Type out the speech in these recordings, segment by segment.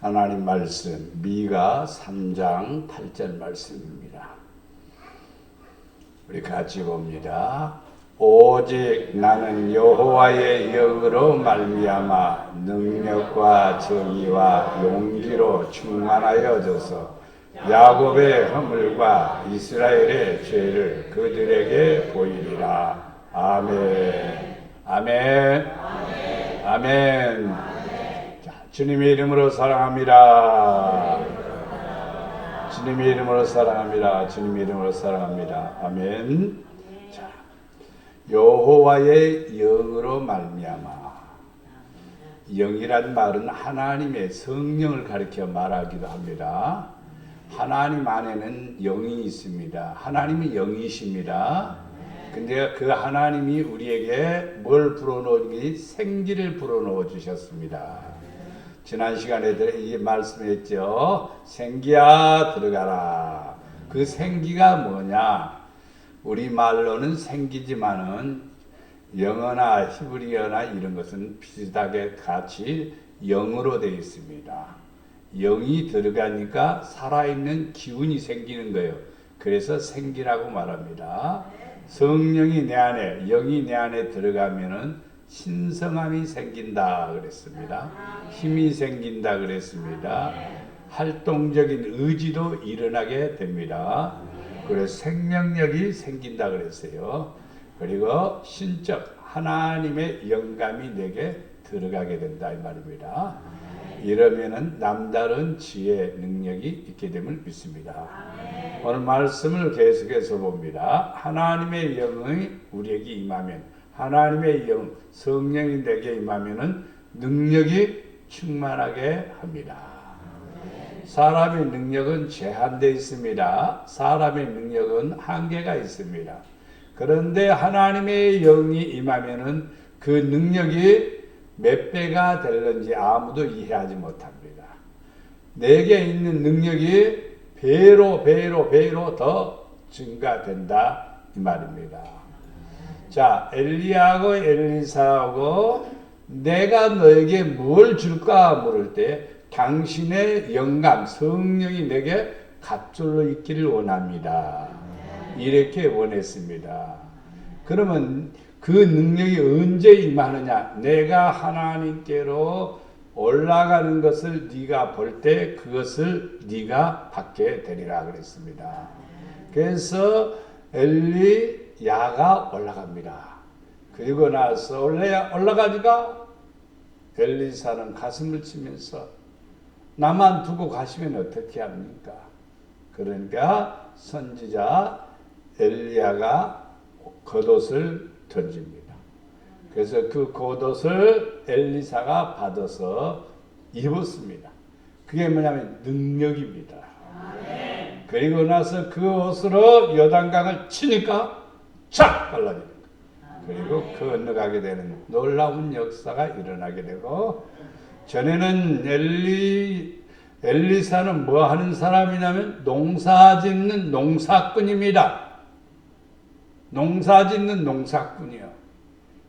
하나님 말씀 미가 3장 8절 말씀입니다. 우리 같이 봅니다. 오직 나는 여호와의 영으로 말미암아 능력과 정의와 용기로 충만하여져서 야곱의 허물과 이스라엘의 죄를 그들에게 보이리라. 아멘. 아멘. 아멘. 주님의 이름으로 사랑합니다. 주님의 이름으로 사랑합니다. 주님의 이름으로 사랑합니다. 아멘. 자, 여호와의 영으로 말미암아. 영이란 말은 하나님의 성령을 가리켜 말하기도 합니다. 하나님 안에는 영이 있습니다. 하나님은 영이십니다. 근데 그 하나님이 우리에게 뭘 불어넣으니 생기를 불어넣어 주셨습니다. 지난 시간에 이 말씀했죠. 생기야 들어가라. 그 생기가 뭐냐? 우리 말로는 생기지만은 영어나 히브리어나 이런 것은 비슷하게 같이 영으로 되어 있습니다. 영이 들어가니까 살아있는 기운이 생기는 거예요. 그래서 생기라고 말합니다. 성령이 내 안에, 영이 내 안에 들어가면은 신성함이 생긴다 그랬습니다. 힘이 생긴다 그랬습니다. 활동적인 의지도 일어나게 됩니다. 그래서 생명력이 생긴다 그랬어요. 그리고 신적 하나님의 영감이 내게 들어가게 된다 이 말입니다. 이러면은 남다른 지혜 능력이 있게 됨을 믿습니다. 오늘 말씀을 계속해서 봅니다. 하나님의 영이 우리에게 임하면 하나님의 영, 성령이 내게 임하면은 능력이 충만하게 합니다. 사람의 능력은 제한되어 있습니다. 사람의 능력은 한계가 있습니다. 그런데 하나님의 영이 임하면은 그 능력이 몇 배가 되는지 아무도 이해하지 못합니다. 내게 있는 능력이 배로 더 증가된다 이 말입니다. 자, 엘리야하고 엘리사하고 내가 너에게 뭘 줄까 물을 때 당신의 영감, 성령이 내게 갑절로 있기를 원합니다. 이렇게 원했습니다. 그러면 그 능력이 언제 임하느냐? 내가 하나님께로 올라가는 것을 네가 볼 때 그것을 네가 받게 되리라 그랬습니다. 그래서 엘리야가 올라갑니다. 그리고 나서 올라가니까 엘리사는 가슴을 치면서 나만 두고 가시면 어떻게 합니까? 그러니까 선지자 엘리야가 겉옷을 던집니다. 그래서 그 겉옷을 엘리사가 받아서 입었습니다. 그게 뭐냐면 능력입니다. 그리고 나서 그 옷으로 요단강을 치니까 착 갈라집니다. 그리고 건너가게 되는 놀라운 역사가 일어나게 되고, 전에는 엘리사는 뭐 하는 사람이냐면 농사 짓는 농사꾼입니다. 농사 짓는 농사꾼이요.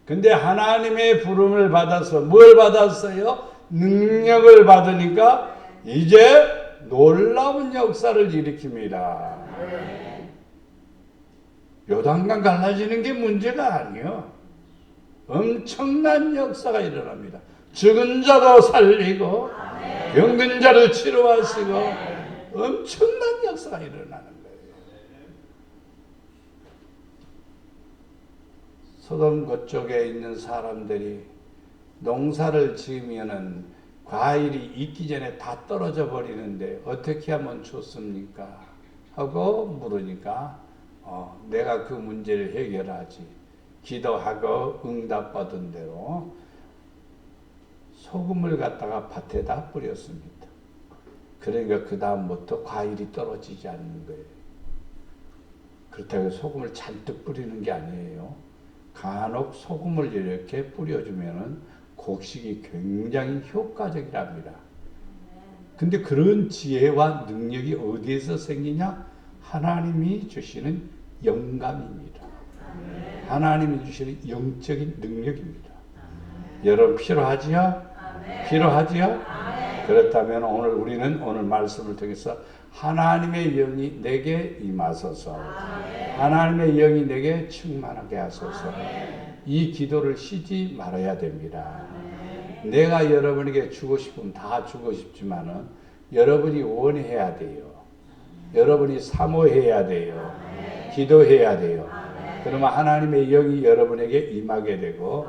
근데 하나님의 부름을 받아서 뭘 받았어요? 능력을 받으니까 이제 놀라운 역사를 일으킵니다. 요단강 갈라지는 게 문제가 아니요. 엄청난 역사가 일어납니다. 죽은 자도 살리고 병든 자를 치료하시고 엄청난 역사가 일어나는 거예요. 소돔 그쪽에 있는 사람들이 농사를 지으면은 과일이 익기 전에 다 떨어져 버리는데 어떻게 하면 좋습니까? 하고 물으니까 내가 그 문제를 해결하지. 기도하고 응답받은 대로 소금을 갖다가 밭에다 뿌렸습니다. 그러니까 그 다음부터 과일이 떨어지지 않는 거예요. 그렇다고 소금을 잔뜩 뿌리는 게 아니에요. 간혹 소금을 이렇게 뿌려주면은 곡식이 굉장히 효과적이랍니다. 근데 그런 지혜와 능력이 어디에서 생기냐? 하나님이 주시는 영감입니다. 하나님이 주시는 영적인 능력입니다. 여러분 필요하지요? 필요하지요? 그렇다면 우리는 오늘 말씀을 통해서 하나님의 영이 내게 임하소서. 하나님의 영이 내게 충만하게 하소서. 이 기도를 쉬지 말아야 됩니다. 내가 여러분에게 주고 싶으면 다 주고 싶지만은 여러분이 원해야 돼요. 여러분이 사모해야 돼요. 기도해야 돼요. 그러면 하나님의 영이 여러분에게 임하게 되고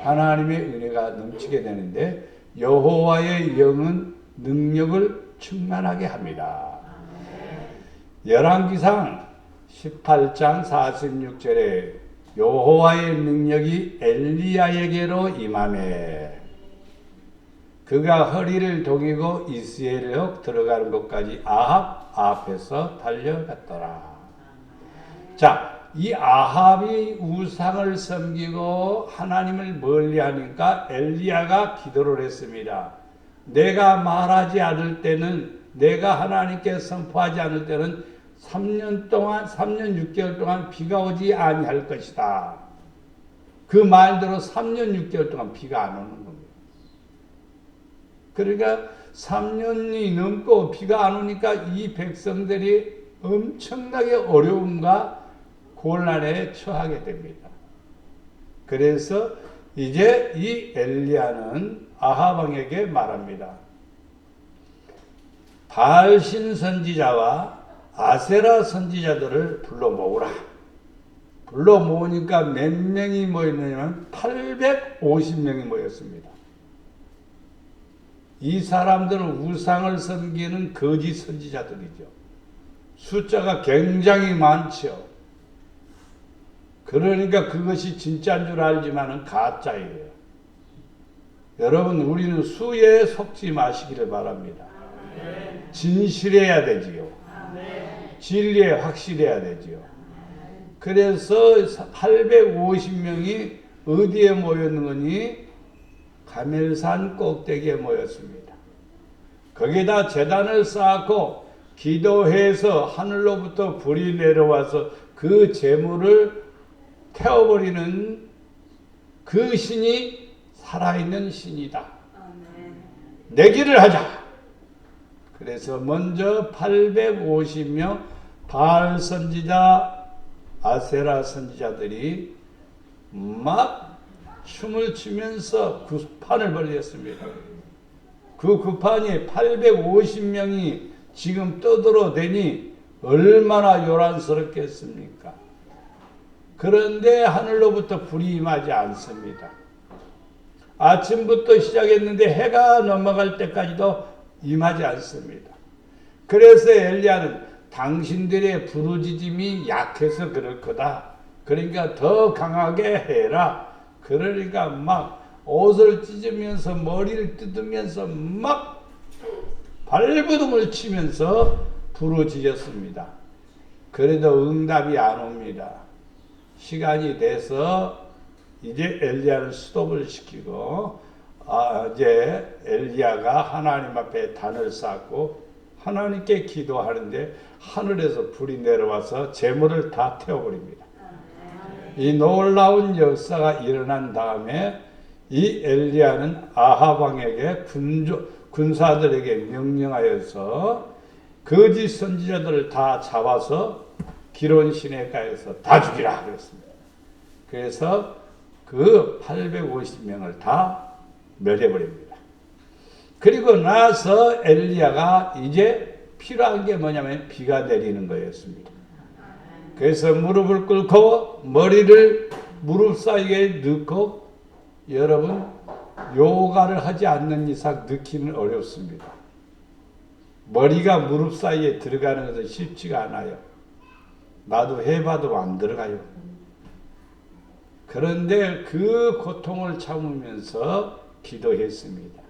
하나님의 은혜가 넘치게 되는데 여호와의 영은 능력을 충만하게 합니다. 열왕기상 18장 46절에 여호와의 능력이 엘리야에게로 임하매 그가 허리를 동이고 이스라엘로 들어가는 곳까지 아합 앞에서 달려갔더라. 자, 이 아합이 우상을 섬기고 하나님을 멀리하니까 엘리야가 기도를 했습니다. 내가 말하지 않을 때는, 내가 하나님께 선포하지 않을 때는 3년 6개월 동안 비가 오지 아니할 것이다. 그 말대로 3년 6개월 동안 비가 안 오는 겁니다. 그러니까 3년이 넘고 비가 안 오니까 이 백성들이 엄청나게 어려움과 곤란에 처하게 됩니다. 그래서 이제 이 엘리야는 아합 왕에게 말합니다. 바알신 선지자와 아세라 선지자들을 불러 모으라. 불러 모으니까 몇 명이 모였냐면 850명이 모였습니다. 이 사람들은 우상을 섬기는 거짓 선지자들이죠. 숫자가 굉장히 많죠. 그러니까 그것이 진짜인 줄 알지만은 가짜예요. 여러분, 우리는 수에 속지 마시기를 바랍니다. 진실해야 되지요. 진리에 확실해야 되지요. 그래서 850명이 어디에 모였느니 가멜산 꼭대기에 모였습니다. 거기다 제단을 쌓고 기도해서 하늘로부터 불이 내려와서 그 재물을 태워버리는 그 신이 살아있는 신이다. 내기를 하자. 그래서 먼저 850명 바알 선지자, 아세라 선지자들이 막 춤을 추면서 구판을 벌였습니다. 그 구판이 850명이 지금 떠들어대니 얼마나 요란스럽겠습니까? 그런데 하늘로부터 불이 임하지 않습니다. 아침부터 시작했는데 해가 넘어갈 때까지도 임하지 않습니다. 그래서 엘리야는 당신들의 부르짖음이 약해서 그럴 거다. 그러니까 더 강하게 해라. 그러니까 막 옷을 찢으면서 머리를 뜯으면서 막 발버둥을 치면서 부르짖었습니다. 그래도 응답이 안 옵니다. 시간이 돼서 이제 엘리야를 스톱을 시키고 이제 엘리야가 하나님 앞에 단을 쌓고 하나님께 기도하는데 하늘에서 불이 내려와서 재물을 다 태워버립니다. 이 놀라운 역사가 일어난 다음에 이 엘리야는 아합 왕에게 군사들에게 명령하여서 거짓 선지자들을 다 잡아서 기론 시내가에서 다 죽이라 그랬습니다. 그래서 그 850명을 다 멸해버립니다. 그리고 나서 엘리야가 이제 필요한 게 뭐냐면 비가 내리는 거였습니다. 그래서 무릎을 꿇고 머리를 무릎 사이에 넣고, 여러분 요가를 하지 않는 이상 넣기는 어렵습니다. 머리가 무릎 사이에 들어가는 것은 쉽지가 않아요. 나도 해봐도 안 들어가요. 그런데 그 고통을 참으면서 기도했습니다.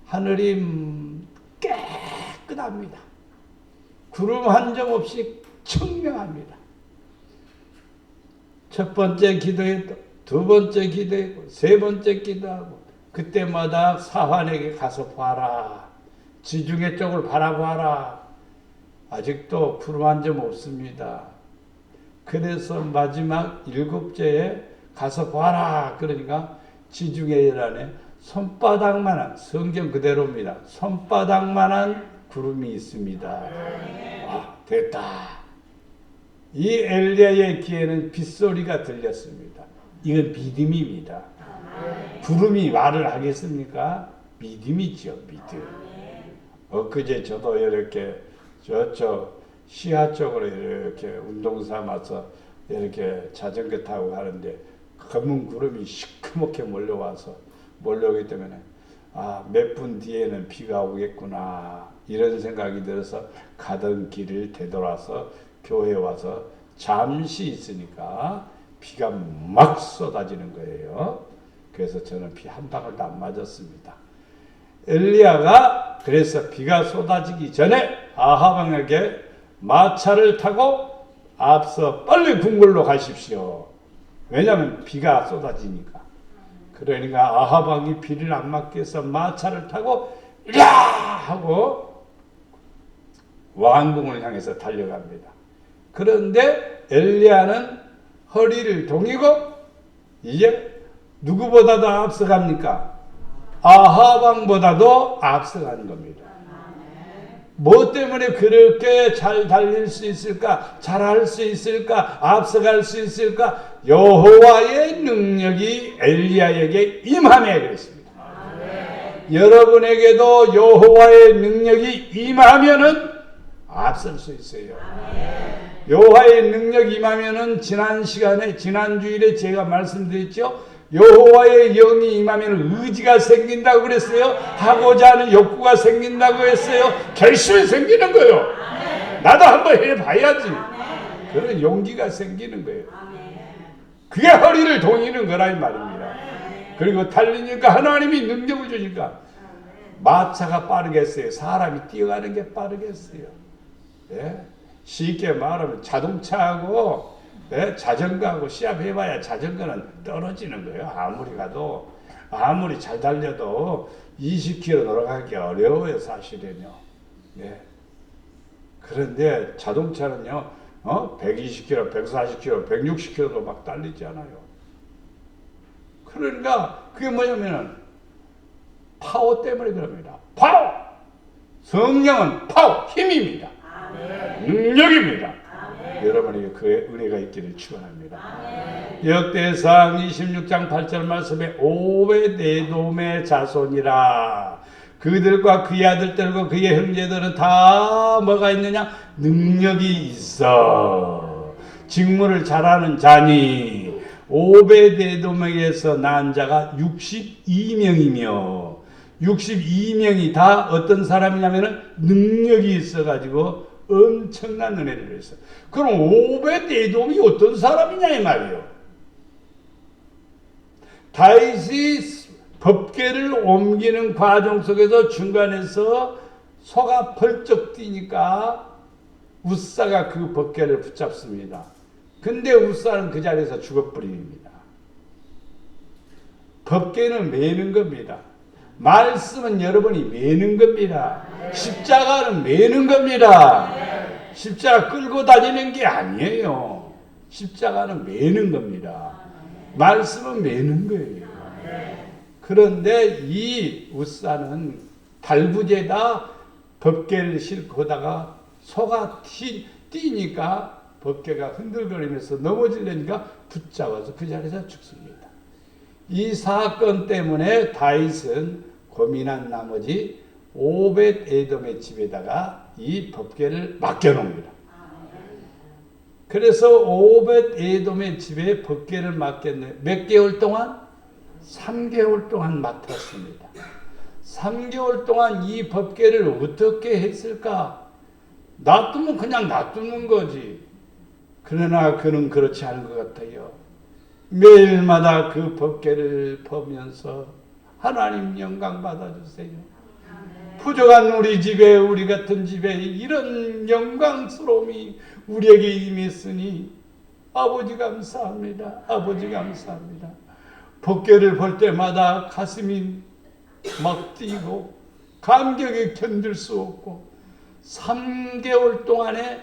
하늘이 깨끗합니다. 구름 한 점 없이 청명합니다. 첫 번째 기도했고, 두 번째 기도했고, 세 번째 기도하고, 그때마다 사환에게 가서 봐라. 지중해 쪽을 바라봐라. 아직도 구름 한 점 없습니다. 그래서 마지막 7째에 가서 봐라. 그러니까 지중해란에 손바닥만한, 성경 그대로입니다. 손바닥만한 구름이 있습니다. 아, 됐다. 이 엘리야의 귀에는 빗소리가 들렸습니다. 이건 믿음입니다. 구름이 말을 하겠습니까? 믿음이죠, 믿음. 엊그제 저도 이렇게 저쪽 시야 쪽으로 이렇게 운동 삼아서 이렇게 자전거 타고 가는데 검은 구름이 시커멓게 몰려오기 때문에 몇 분 뒤에는 비가 오겠구나 이런 생각이 들어서 가던 길을 되돌아서 교회에 와서 잠시 있으니까 비가 막 쏟아지는 거예요. 그래서 저는 비 한 방울도 안 맞았습니다. 엘리야가 그래서 비가 쏟아지기 전에 아하방에게 마차를 타고 앞서 빨리 궁궐로 가십시오. 왜냐하면 비가 쏟아지니까. 그러니까 아하방이 비를 안 맞게 해서 마차를 타고 야 하고 왕궁을 향해서 달려갑니다. 그런데 엘리야는 허리를 동이고 이제 누구보다도 앞서갑니까? 아하방보다도 앞서가는 겁니다. 뭐 때문에 그렇게 잘 달릴 수 있을까? 잘할 수 있을까? 앞서갈 수 있을까? 여호와의 능력이 엘리야에게 임함에 그랬습니다. 여러분에게도 여호와의 능력이 임하면은 앞설 수 있어요. 여호와의 능력이 임하면은 지난 주일에 제가 말씀드렸죠. 여호와의 영이 임하면 의지가 생긴다고 그랬어요. 하고자 하는 욕구가 생긴다고 했어요. 결심이 생기는 거예요. 나도 한번 해봐야지. 그런 용기가 생기는 거예요. 그게 허리를 동이는 거라 이 말입니다. 그리고 달리니까 하나님이 능력을 주니까 마차가 빠르겠어요? 사람이 뛰어가는 게 빠르겠어요? 네? 쉽게 말하면 자동차하고 자전거하고 시합해봐야 자전거는 떨어지는 거예요. 아무리 가도 아무리 잘 달려도 20km 넘어가기 어려워요, 사실은요. 네. 그런데 자동차는요, 120km, 140km, 160km도 막 달리잖아요. 그러니까 그게 뭐냐면은 파워 때문에 그럽니다. 파워! 성령은 파워, 힘입니다. 능력입니다. 여러분에게 그의 은혜가 있기를 축원합니다. 역대상 26장 8절 말씀에 오벳에돔의 자손이라 그들과 그의 아들들과 그의 형제들은 다 뭐가 있느냐? 능력이 있어. 직무를 잘하는 자니 오벳에돔에게서 난 자가 62명이며 62명이 다 어떤 사람이냐면은 능력이 있어가지고 엄청난 은혜를 했어요. 그럼 오벳에돔이 어떤 사람이냐 이 말이에요. 다윗이 법궤를 옮기는 과정 속에서 중간에서 소가 펄쩍 뛰니까 웃사가 그 법궤를 붙잡습니다. 근데 웃사는 그 자리에서 죽어버립니다. 법궤는 매는 겁니다. 말씀은 여러분이 매는 겁니다. 십자가는 매는 겁니다. 십자가 끌고 다니는 게 아니에요. 십자가는 매는 겁니다. 말씀은 매는 거예요. 그런데 이 웃사는 달구제다 법궤를 싣고 오다가 소가 뛰니까 법궤가 흔들거리면서 넘어지려니까 붙잡아서 그 자리에서 죽습니다. 이 사건 때문에 다윗은 고민한 나머지 오벳에돔의 집에다가 이 법궤를 맡겨놓습니다. 그래서 오벳에돔의 집에 법궤를 맡겼는데 몇 개월 동안? 3개월 동안 맡았습니다. 3개월 동안 이 법궤를 어떻게 했을까? 놔두면 그냥 놔두는 거지. 그러나 그는 그렇지 않은 것 같아요. 매일마다 그 법궤를 보면서 하나님 영광 받아주세요. 부족한 우리 집에, 우리 같은 집에 이런 영광스러움이 우리에게 임했으니 아버지 감사합니다. 아버지 감사합니다. 법궤를 볼 때마다 가슴이 막 뛰고 감격에 견딜 수 없고 3개월 동안에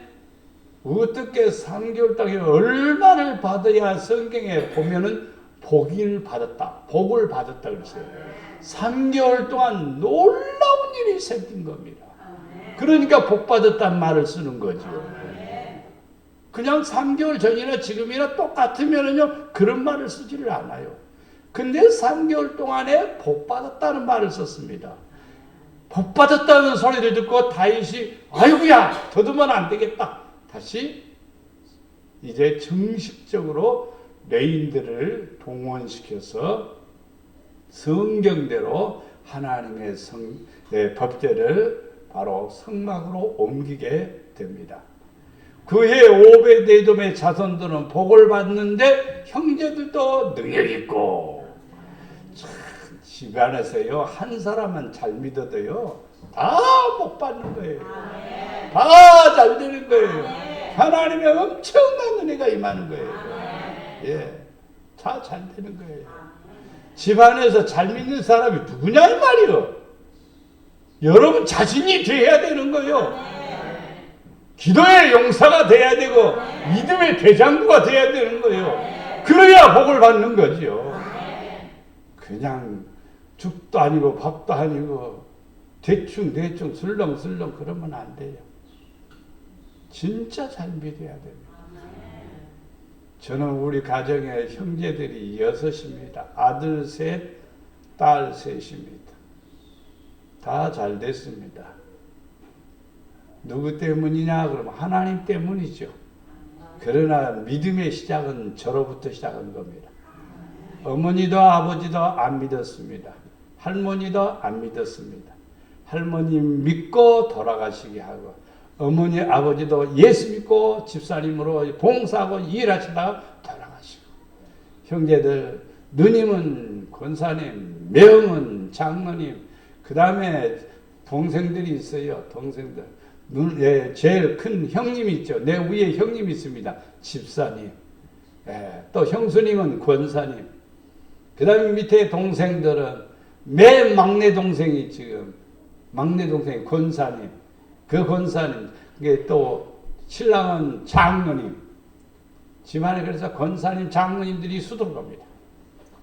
어떻게 3개월 동안에 얼마를 받아야 성경에 보면은 복을 받았다 그랬어요. 3개월 동안 놀라운 일이 생긴 겁니다. 그러니까 복 받았다는 말을 쓰는 거죠. 그냥 3개월 전이나 지금이나 똑같으면요 그런 말을 쓰지를 않아요. 근데 3개월 동안에 복 받았다는 말을 썼습니다. 복 받았다는 소리를 듣고 다윗이 아이고야 더듬으면 안 되겠다. 다시 이제 정식적으로 레인들을 동원시켜서 성경대로 하나님의 법제를 바로 성막으로 옮기게 됩니다. 그해 오베데돔의 자손들은 복을 받는데 형제들도 능력 있고 참 집안에서요 한 사람만 잘 믿어도요 다 복 받는 거예요. 다 잘 되는 거예요. 하나님의 엄청난 은혜가 임하는 거예요. 예, 다 잘 되는 거예요. 집안에서 잘 믿는 사람이 누구냐 이 말이요. 여러분 자신이 돼야 되는 거예요. 기도의 용사가 돼야 되고 믿음의 대장부가 돼야 되는 거예요. 그래야 복을 받는 거죠. 그냥 죽도 아니고 밥도 아니고 대충 슬렁슬렁 그러면 안 돼요. 진짜 잘 믿어야 됩니다. 저는 우리 가정에 형제들이 6입니다. 아들 셋, 딸 셋입니다. 다 잘 됐습니다. 누구 때문이냐? 그러면 하나님 때문이죠. 그러나 믿음의 시작은 저로부터 시작한 겁니다. 어머니도 아버지도 안 믿었습니다. 할머니도 안 믿었습니다. 할머니 믿고 돌아가시게 하고 어머니 아버지도 예수 믿고 집사님으로 봉사하고 일하시다가 돌아가시고 형제들 누님은 권사님, 명은 장로님, 그 다음에 동생들이 있어요. 동생들 제일 큰 형님이 있죠. 내 위에 형님이 있습니다. 집사님. 또 형수님은 권사님. 그 다음에 밑에 동생들은 맨 막내 동생이 지금 막내 동생이 권사님. 그 권사님. 그게 또 신랑은 장로님. 집안에 그래서 권사님, 장로님들이 수두룩합니다.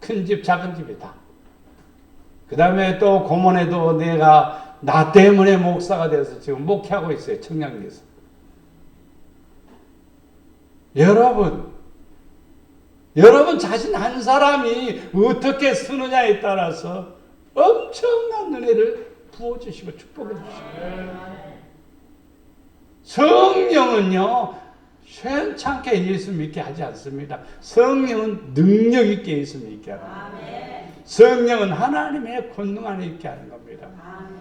큰 집, 작은 집이 다. 그 다음에 또 고모네도 내가 나 때문에 목사가 되어서 지금 목회하고 있어요. 청량리에서. 여러분 자신 한 사람이 어떻게 쓰느냐에 따라서 엄청난 은혜를 부어주시고 축복해 주시고 성령은요 괜찮게 예수 믿게 하지 않습니다. 성령은 능력 있게 예수 믿게 합니다. 성령은 하나님의 권능 안에 있게 하는 겁니다.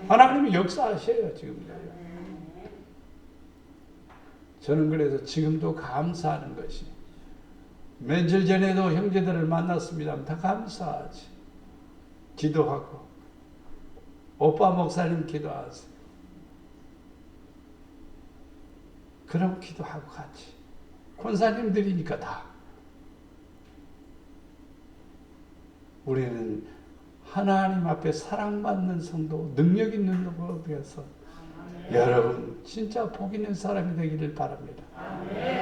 하나님이 역사하셔요 지금도요. 저는 그래서 지금도 감사하는 것이 며칠 전에도 형제들을 만났습니다. 다 감사하지. 기도하고 오빠 목사님 기도하세요. 그럼 기도하고 같이 권사님들이니까 다 우리는 하나님 앞에 사랑받는 성도, 능력 있는 성도가 되어서 여러분 진짜 복 있는 사람이 되기를 바랍니다.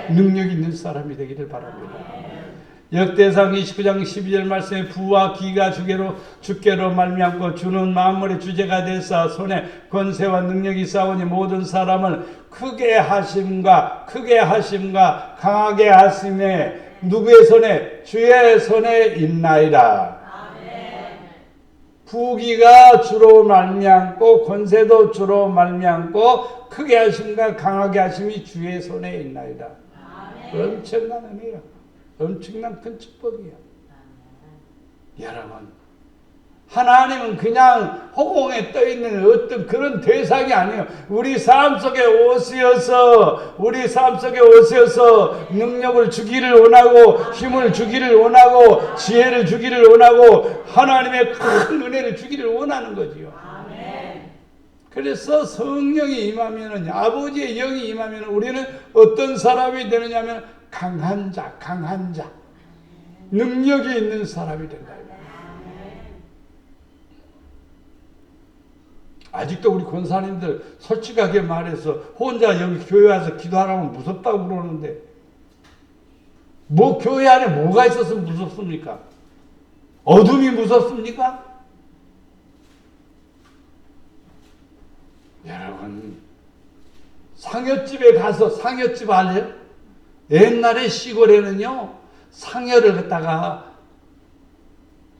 능력 있는 사람이 되기를 바랍니다. 역대상 29장 12절 말씀에 부와 기가 주께로 말미암고 주는 만물의 주제가 되사 손에 권세와 능력이 있사오니 모든 사람을 크게 하심과 강하게 하심에 누구의 손에? 주의 손에 있나이다. 부귀가 주로 말미암고 권세도 주로 말미암고 크게 하심과 강하게 하심이 주의 손에 있나이다. 엄청난 은혜요. 엄청난 큰 축복이요. 여러분 하나님은 그냥 허공에 떠있는 어떤 그런 대상이 아니에요. 우리 삶 속에 오셔서 능력을 주기를 원하고 힘을 주기를 원하고 지혜를 주기를 원하고 하나님의 큰 은혜를 주기를 원하는 거지요. 그래서 성령이 임하면 아버지의 영이 임하면 우리는 어떤 사람이 되느냐면 강한 자 능력이 있는 사람이 된다. 아직도 우리 권사님들 솔직하게 말해서 혼자 여기 교회 와서 기도하라면 무섭다고 그러는데 뭐 교회 안에 뭐가 있어서 무섭습니까? 어둠이 무섭습니까? 여러분, 상여집에 가서 상여집 알아요? 옛날에 시골에는요, 상여를 갖다가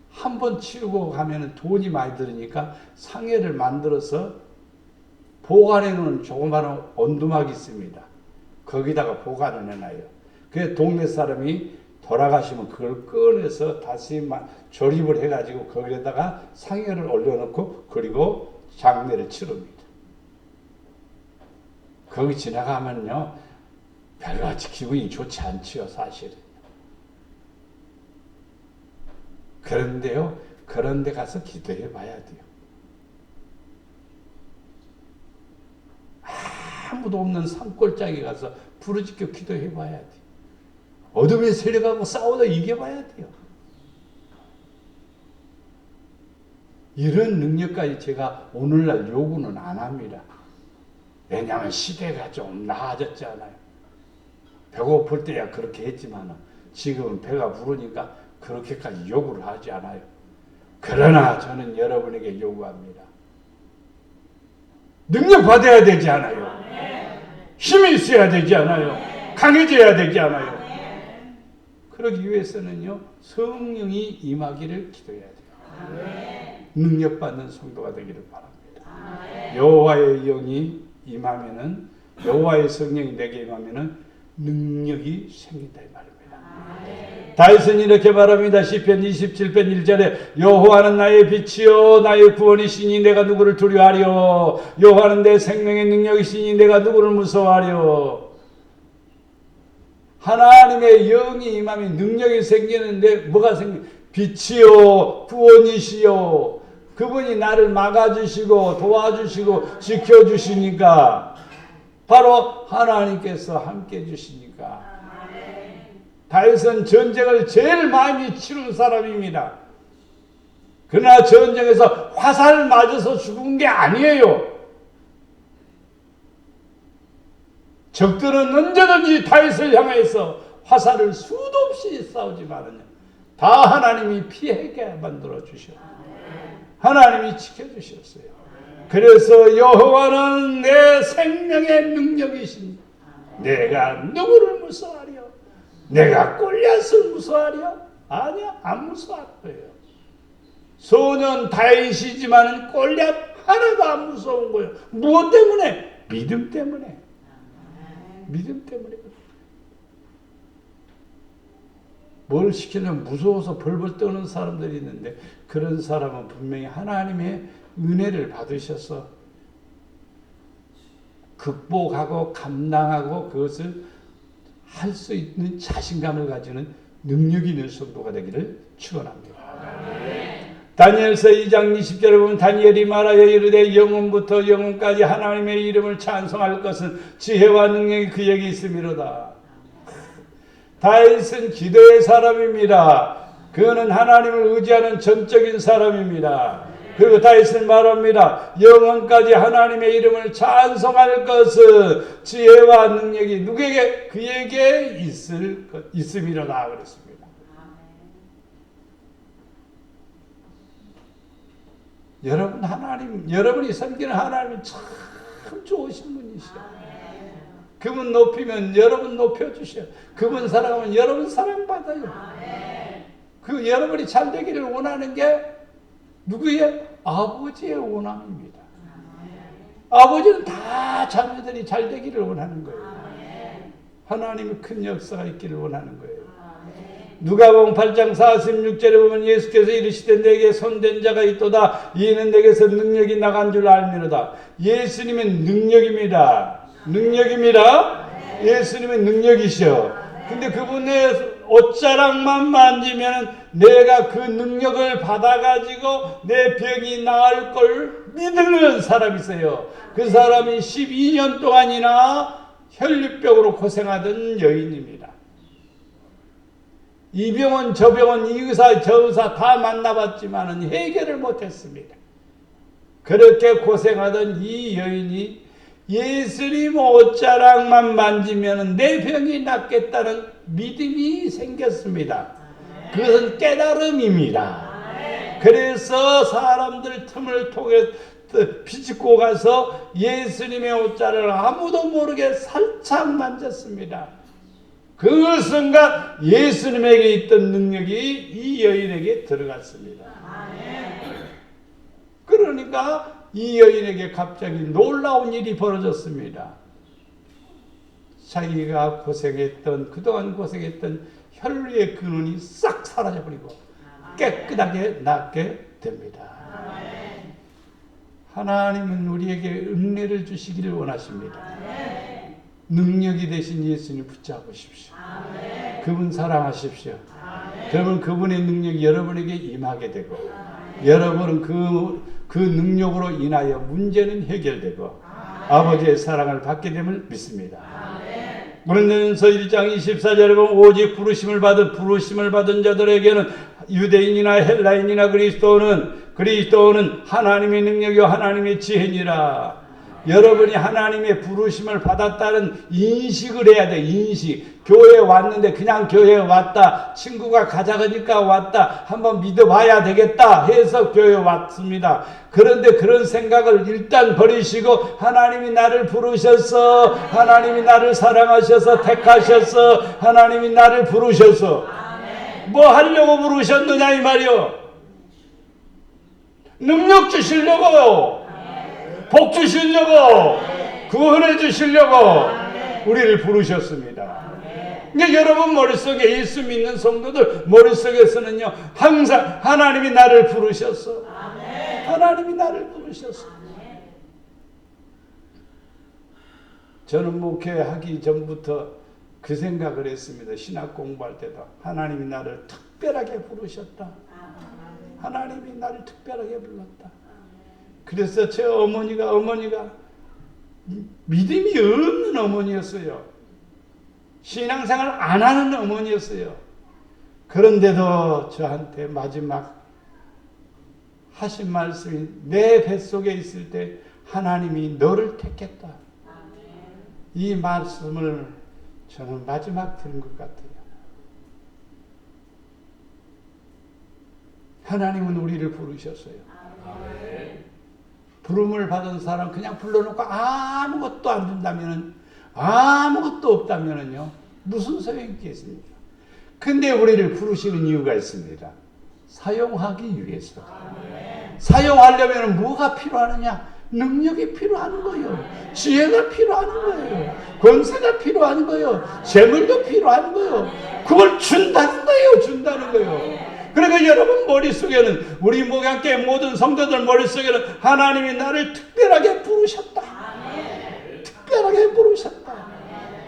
한 번 치우고 가면 돈이 많이 들으니까 상여를 만들어서 보관해 놓은 조그마한 언두막이 있습니다. 거기다가 보관을 해놔요. 그래서 동네 사람이 돌아가시면 그걸 꺼내서 다시 조립을 해가지고 거기에다가 상여를 올려놓고 그리고 장례를 치릅니다. 거기 지나가면요, 별같이 기분이 좋지 않지요, 사실은. 그런데요, 그런 데 가서 기도해 봐야 돼요. 아무도 없는 산골짜기 가서 부르짖겨 기도해 봐야 돼요. 어둠의 세력하고 싸우다 이겨봐야 돼요. 이런 능력까지 제가 오늘날 요구는 안 합니다. 왜냐하면 시대가 좀 나아졌잖아요. 배고플 때야 그렇게 했지만 지금은 배가 부르니까 그렇게까지 요구를 하지 않아요. 그러나 저는 여러분에게 요구합니다. 능력 받아야 되지 않아요. 힘이 있어야 되지 않아요. 강해져야 되지 않아요. 그러기 위해서는요, 성령이 임하기를 기도해야 돼요. 능력 받는 성도가 되기를 바랍니다. 여호와의 영이 임하면은, 여호와의 성령이 내게 임하면은 능력이 생긴다 이 말입니다. 다윗은 이렇게 말합니다. 시편 27편 1절에 여호와는 나의 빛이요 나의 구원이시니 내가 누구를 두려워하려. 여호와는 내 생명의 능력이시니 내가 누구를 무서워하려. 하나님의 영이 임하면 능력이 생기는데 뭐가 빛이요 구원이시요. 그분이 나를 막아주시고 도와주시고 지켜주시니까 바로 하나님께서 함께 해주시니까. 다윗은 전쟁을 제일 많이 치른 사람입니다. 그러나 전쟁에서 화살 맞아서 죽은 게 아니에요. 적들은 언제든지 다윗을 향해서 화살을 수도 없이 싸우지만은요, 다 하나님이 피하게 만들어 주셨어요. 하나님이 지켜주셨어요. 그래서 여호와는 내 생명의 능력이시니 내가 누구를 무서워하려? 내가 골리앗을 무서워하려? 아니야, 안 무서워할 거예요. 소년 다윗이지만 골리앗 하나도 안 무서운 거예요. 무엇 때문에? 믿음 때문에. 믿음 때문에. 뭘 시키면 무서워서 벌벌 떠는 사람들이 있는데 그런 사람은 분명히 하나님의 은혜를 받으셔서 극복하고 감당하고 그것을 할 수 있는 자신감을 가지는 능력이 있는 성도가 되기를 축원합니다. 다니엘서 2장 20절에 보면 다니엘이 말하여 이르되 영원부터 영원까지 하나님의 이름을 찬송할 것은 지혜와 능력이 그에게 있음이로다. 다윗은 기도의 사람입니다. 그는 하나님을 의지하는 전적인 사람입니다. 그리고 다윗은 말합니다. 영원까지 하나님의 이름을 찬송할 것은 지혜와 능력이 누구에게? 그에게 있음이로다 그랬습니다. 여러분이 섬기는 하나님은 참 좋으신 분이시죠. 그분 높이면 여러분 높여주셔요. 그분 사랑하면 여러분 사랑받아요. 그 여러분이 잘 되기를 원하는 게 누구의? 아버지의 원함입니다. 아버지는 다 자녀들이 잘 되기를 원하는 거예요. 하나님의 큰 역사가 있기를 원하는 거예요. 누가복음 8장 46절에 보면 예수께서 이르시되 내게 손댄 자가 있도다. 이는 내게서 능력이 나간 줄 알미로다. 예수님은 능력입니다. 능력입니다. 예수님은 능력이셔. 근데 그분의 옷자락만 만지면 내가 그 능력을 받아가지고 내 병이 나을 걸 믿는 사람이 있어요. 그 사람이 12년 동안이나 혈류병으로 고생하던 여인입니다. 이 병원 저 병원 이 의사 저 의사 다 만나봤지만 해결을 못했습니다. 그렇게 고생하던 이 여인이 예수님 옷자락만 만지면 내 병이 낫겠다는 믿음이 생겼습니다. 그것은 깨달음입니다. 그래서 사람들 틈을 통해 비집고 가서 예수님의 옷자를 아무도 모르게 살짝 만졌습니다. 그 순간 예수님에게 있던 능력이 이 여인에게 들어갔습니다. 그러니까 이 여인에게 갑자기 놀라운 일이 벌어졌습니다. 자기가 그동안 고생했던 혈류의 근원이 싹 사라져버리고 깨끗하게 낫게 됩니다. 하나님은 우리에게 은혜를 주시기를 원하십니다. 능력이 되신 예수님 붙잡으십시오. 그분 사랑하십시오. 그러면 그분의 능력이 여러분에게 임하게 되고 여러분은 그 능력으로 인하여 문제는 해결되고 아버지의 사랑을 받게 됨을 믿습니다. 고린도전서 1장 24절에 보면 오직 부르심을 받은 자들에게는 유대인이나 헬라인이나 그리스도는 하나님의 능력이요 하나님의 지혜니라. 여러분이 하나님의 부르심을 받았다는 인식을 해야 돼. 인식. 교회에 왔는데 그냥 교회에 왔다. 친구가 가자니까 왔다. 한번 믿어봐야 되겠다 해서 교회에 왔습니다. 그런데 그런 생각을 일단 버리시고 하나님이 나를 부르셔서, 하나님이 나를 사랑하셔서 택하셔서, 하나님이 나를 부르셔서 뭐 하려고 부르셨느냐 이 말이요. 능력 주시려고요. 복 주시려고, 구원해 주시려고 우리를 부르셨습니다. 그러니까 여러분 머릿속에 예수 믿는 성도들 머릿속에서는요 항상 하나님이 나를 부르셨어. 하나님이 나를 부르셨어. 저는 목회하기 전부터 그 생각을 했습니다. 신학 공부할 때도 하나님이 나를 특별하게 부르셨다. 하나님이 나를 특별하게 불렀다. 그래서 제 어머니가 믿음이 없는 어머니였어요. 신앙생활 안 하는 어머니였어요. 그런데도 저한테 마지막 하신 말씀이 내 뱃속에 있을 때 하나님이 너를 택했다. 이 말씀을 저는 마지막 들은 것 같아요. 하나님은 우리를 부르셨어요. 부름을 받은 사람 그냥 불러놓고 아무것도 안 준다면, 아무것도 없다면요 무슨 소용이 있겠습니까? 근데 우리를 부르시는 이유가 있습니다. 사용하기 위해서. 사용하려면 뭐가 필요하느냐? 능력이 필요한 거예요. 지혜가 필요한 거예요. 권세가 필요한 거예요. 재물도 필요한 거예요. 그걸 준다는 거예요. 그러니까 여러분 머릿속에는, 우리 목양교회 모든 성도들 머릿속에는 하나님이 나를 특별하게 부르셨다. 특별하게 부르셨다.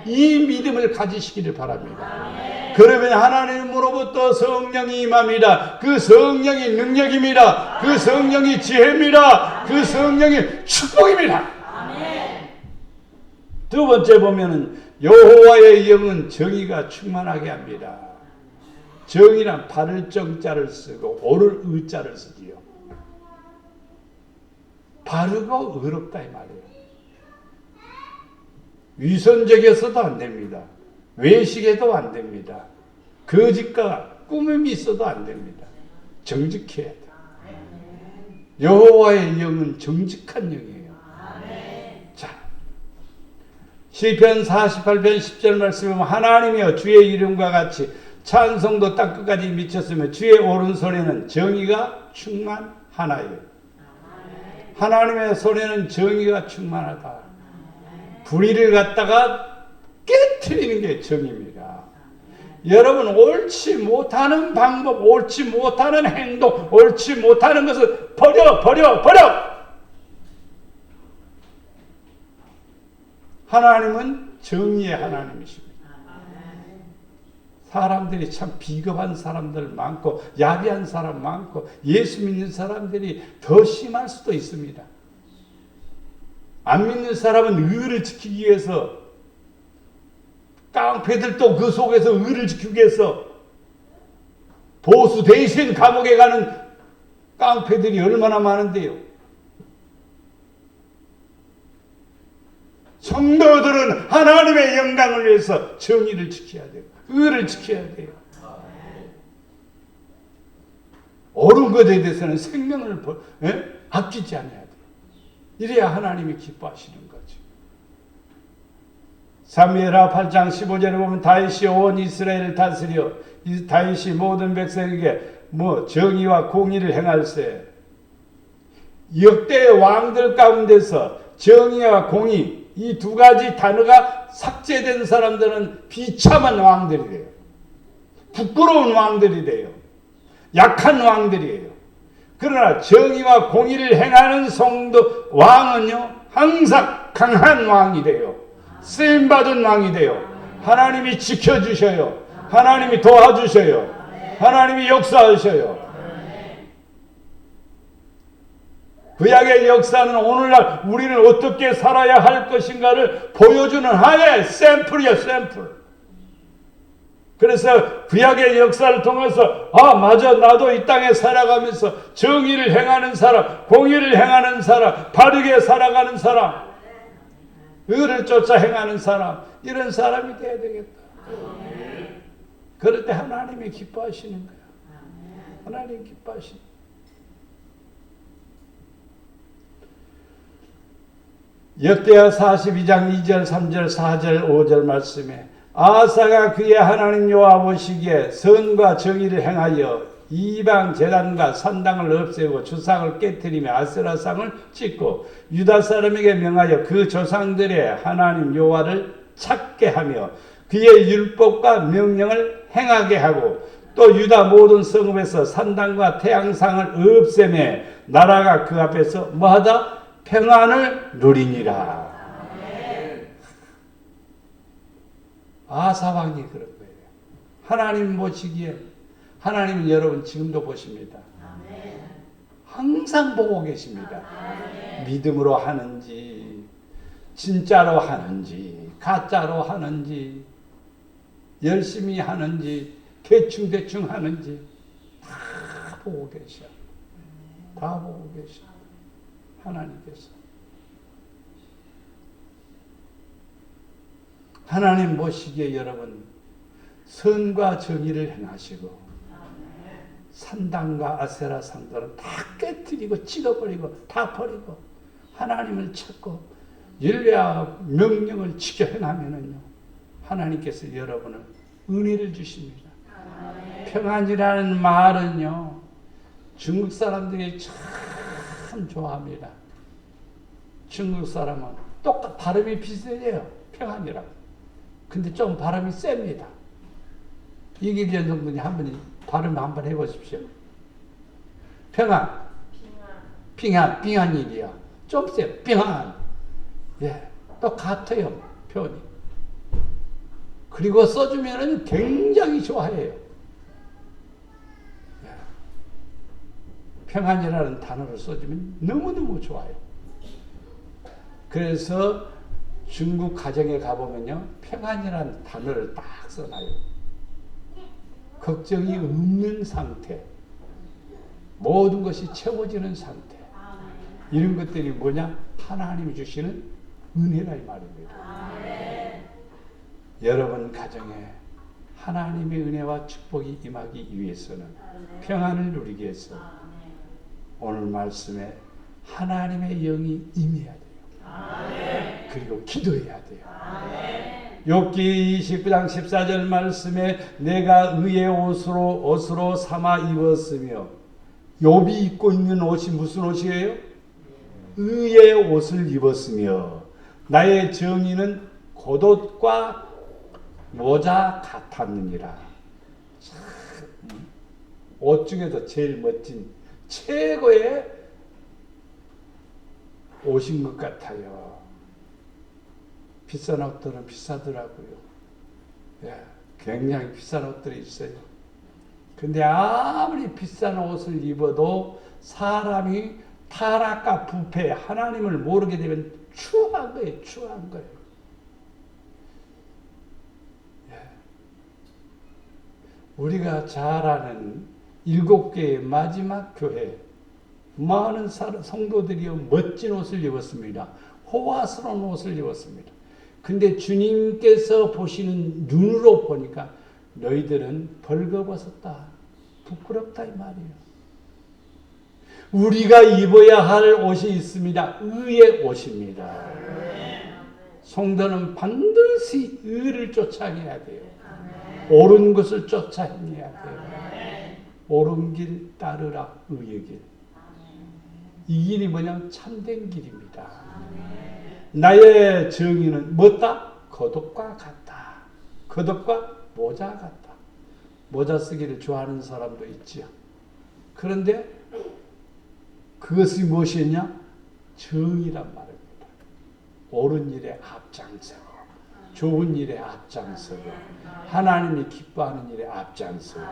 이 믿음을 가지시기를 바랍니다. 그러면 하나님으로부터 성령이 임합니다. 그 성령이 능력입니다. 그 성령이 지혜입니다. 그 성령이 축복입니다. 두 번째 보면은 여호와의 영은 정의가 충만하게 합니다. 정의란 바를 정자를 쓰고 옳을 의자를 쓰지요. 바르고 의롭다 이 말이에요. 위선적이어서도 안 됩니다. 외식해도 안 됩니다. 거짓과 꾸밈이 있어도 안 됩니다. 정직해야 돼. 여호와의 영은 정직한 영이에요. 자, 시편 48편 10절 말씀에 보면 하나님이여 주의 이름과 같이 찬송도 땅끝까지 미쳤으며 주의 오른손에는 정의가 충만하나요. 하나님의 손에는 정의가 충만하다. 불의를 갖다가 깨트리는 게 정의입니다. 여러분 옳지 못하는 방법, 옳지 못하는 행동, 옳지 못하는 것을 버려. 하나님은 정의의 하나님이십니다. 사람들이 참 비겁한 사람들 많고 야비한 사람 많고 예수 믿는 사람들이 더 심할 수도 있습니다. 안 믿는 사람은 의를 지키기 위해서, 깡패들도 그 속에서 의를 지키기 위해서 보수 대신 감옥에 가는 깡패들이 얼마나 많은데요. 성도들은 하나님의 영광을 위해서 정의를 지켜야 돼요. 의를 지켜야 돼요. 옳은 것에 대해서는 생명을 아끼지 않아야 돼요. 이래야 하나님이 기뻐하시는 거죠. 사무엘하 8장 15절에 보면 다윗이 온 이스라엘을 다스려 다윗이 모든 백성에게 정의와 공의를 행할세. 역대의 왕들 가운데서 정의와 공의 이 두 가지 단어가 삭제된 사람들은 비참한 왕들이 돼요. 부끄러운 왕들이 돼요. 약한 왕들이에요. 그러나 정의와 공의를 행하는 성도 왕은요 항상 강한 왕이 돼요. 쓰임받은 왕이 돼요. 하나님이 지켜주셔요. 하나님이 도와주셔요. 하나님이 역사하셔요. 구약의 역사는 오늘날 우리는 어떻게 살아야 할 것인가를 보여주는 하나의 샘플이야, 샘플. 그래서 구약의 역사를 통해서 맞아, 나도 이 땅에 살아가면서 정의를 행하는 사람, 공의를 행하는 사람, 바르게 살아가는 사람, 의를 쫓아 행하는 사람, 이런 사람이 돼야 되겠다. 그럴 때 하나님이 기뻐하시는 거야. 하나님 기뻐하시는 거야. 역대하 42장 2절, 3절, 4절, 5절 말씀에 아사가 그의 하나님 여호와 보시기에 선과 정의를 행하여 이방 제단과 산당을 없애고 주상을 깨뜨리며 아세라상을 찍고 유다 사람에게 명하여 그 조상들의 하나님 여호와를 찾게 하며 그의 율법과 명령을 행하게 하고 또 유다 모든 성읍에서 산당과 태양상을 없애매 나라가 그 앞에서 뭐하다? 평안을 누리니라. 아사왕이 그런 거예요. 하나님 보시기에 하나님은 여러분 지금도 보십니다. 항상 보고 계십니다. 믿음으로 하는지 진짜로 하는지 가짜로 하는지 열심히 하는지 대충대충 하는지 다 보고 계셔. 다 보고 계셔. 하나님께서. 하나님 보시기에 여러분 선과 정의를 행하시고 산당과 아세라 상들은 다 깨뜨리고 찍어버리고 다 버리고 하나님을 찾고 율례와 명령을 지켜 행하면은요 하나님께서 여러분을 은혜를 주십니다. 평안이라는 말은요 중국 사람들이 참 좋아합니다. 중국 사람은 똑같 발음이 비슷해요. 평안이라고. 근데 좀 발음이 셉니다. 이기전 성분이 한번 발음 한번 해보십시오. 평안. 평안일이야. 좀 세. 평안. 예, 똑같아요. 표현이. 그리고 써주면은 굉장히 좋아해요. 예. 평안이라는 단어를 써주면 너무너무 좋아요. 그래서 중국 가정에 가보면요, 평안이라는 단어를 딱 써놔요. 걱정이 없는 상태, 모든 것이 채워지는 상태. 이런 것들이 뭐냐? 하나님이 주시는 은혜라 이 말입니다. 여러분 가정에 하나님의 은혜와 축복이 임하기 위해서는 평안을 누리기 위해서 오늘 말씀에 하나님의 영이 임해야 돼요. 그리고 기도해야 돼요. 욥기 29장 14절 말씀에 내가 의의 옷으로 삼아 입었으며 욥이 입고 있는 옷이 무슨 옷이에요? 의의 옷을 입었으며 나의 정의는 겉옷과 모자 같았느니라. 옷 중에서 제일 멋진 최고의 옷인 것 같아요. 비싼 옷들은 비싸더라고요. 예, 굉장히 비싼 옷들이 있어요. 근데 아무리 비싼 옷을 입어도 사람이 타락과 부패, 하나님을 모르게 되면 추한 거예요. 추한 거예요. 예. 우리가 잘 아는 7개의 마지막 교회 많은 성도들이 멋진 옷을 입었습니다. 호화스러운 옷을 입었습니다. 근데 주님께서 보시는 눈으로 보니까 너희들은 벌거벗었다. 부끄럽다 이 말이에요. 우리가 입어야 할 옷이 있습니다. 의의 옷입니다. 성도는 반드시 의를 쫓아내야 돼요. 옳은 것을 쫓아내야 돼요. 옳은 길 따르라, 의의 길. 이 길이 뭐냐면 참된 길입니다. 나의 정의는 뭐다? 겉옷과 같다. 겉옷과 모자 같다. 모자 쓰기를 좋아하는 사람도 있지요. 그런데 그것이 무엇이냐? 정의란 말입니다. 옳은 일에 앞장서고, 좋은 일에 앞장서고, 하나님이 기뻐하는 일에 앞장서고.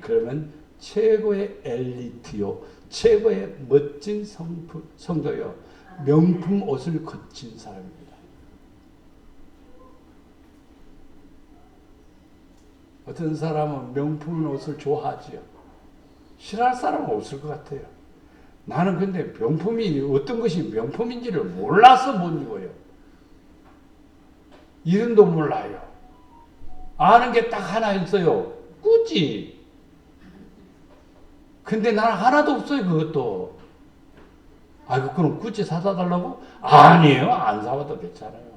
그러면 최고의 엘리트요, 최고의 멋진 성도요, 명품 옷을 거친 사람입니다. 어떤 사람은 명품 옷을 좋아하지요. 싫어할 사람은 없을 것 같아요. 나는 근데 명품이 어떤 것이 명품인지를 몰라서 못 입어요. 이름도 몰라요. 아는 게 딱 하나 있어요. 구찌. 근데 나는 하나도 없어요, 그것도. 아이고, 그럼 구찌 사다 달라고? 아니에요. 안 사와도 괜찮아요.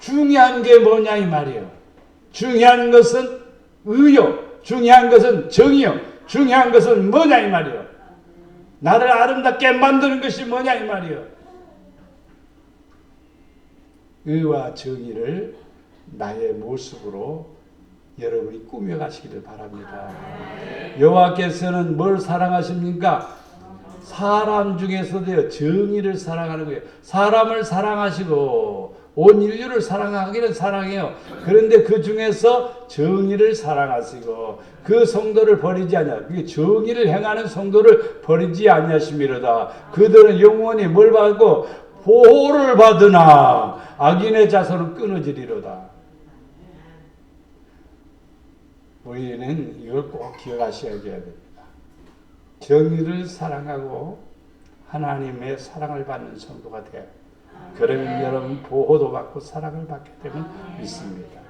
중요한 게 뭐냐 이 말이에요. 중요한 것은 의요. 중요한 것은 정의요. 중요한 것은 뭐냐 이 말이에요. 나를 아름답게 만드는 것이 뭐냐 이 말이에요. 의와 정의를 나의 모습으로 여러분이 꾸며가시기를 바랍니다. 여호와께서는 뭘 사랑하십니까? 사람 중에서도요, 정의를 사랑하는 거예요. 사람을 사랑하시고 온 인류를 사랑하기는 사랑해요. 그런데 그 중에서 정의를 사랑하시고 그 성도를 버리지 아니하. 정의를 행하는 성도를 버리지 아니하심이로다. 그들은 영원히 뭘 받고 보호를 받으나 악인의 자손은 끊어지리로다. 우리는 이걸 꼭 기억하셔야 됩니다. 정의를 사랑하고 하나님의 사랑을 받는 성도가 돼요. 그러면 여러분 보호도 받고 사랑을 받게 되면 있습니다.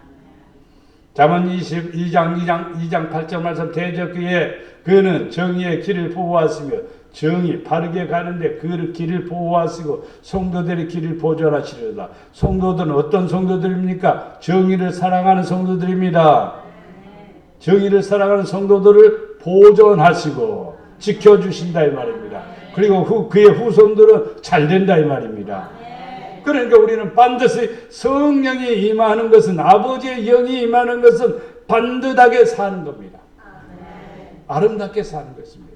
잠언 2장 8절 말씀 대적그에 그는 정의의 길을 보호하시며 정의 바르게 가는데 그 길을 보호하시고 성도들의 길을 보존하시려다. 성도들은 어떤 성도들입니까? 정의를 사랑하는 성도들입니다. 정의를 사랑하는 성도들을 보존하시고 지켜주신다 이 말입니다. 그리고 그의 후손들은 잘 된다 이 말입니다. 그러니까 우리는 반드시 성령이 임하는 것은, 아버지의 영이 임하는 것은 반듯하게 사는 겁니다. 아름답게 사는 것입니다.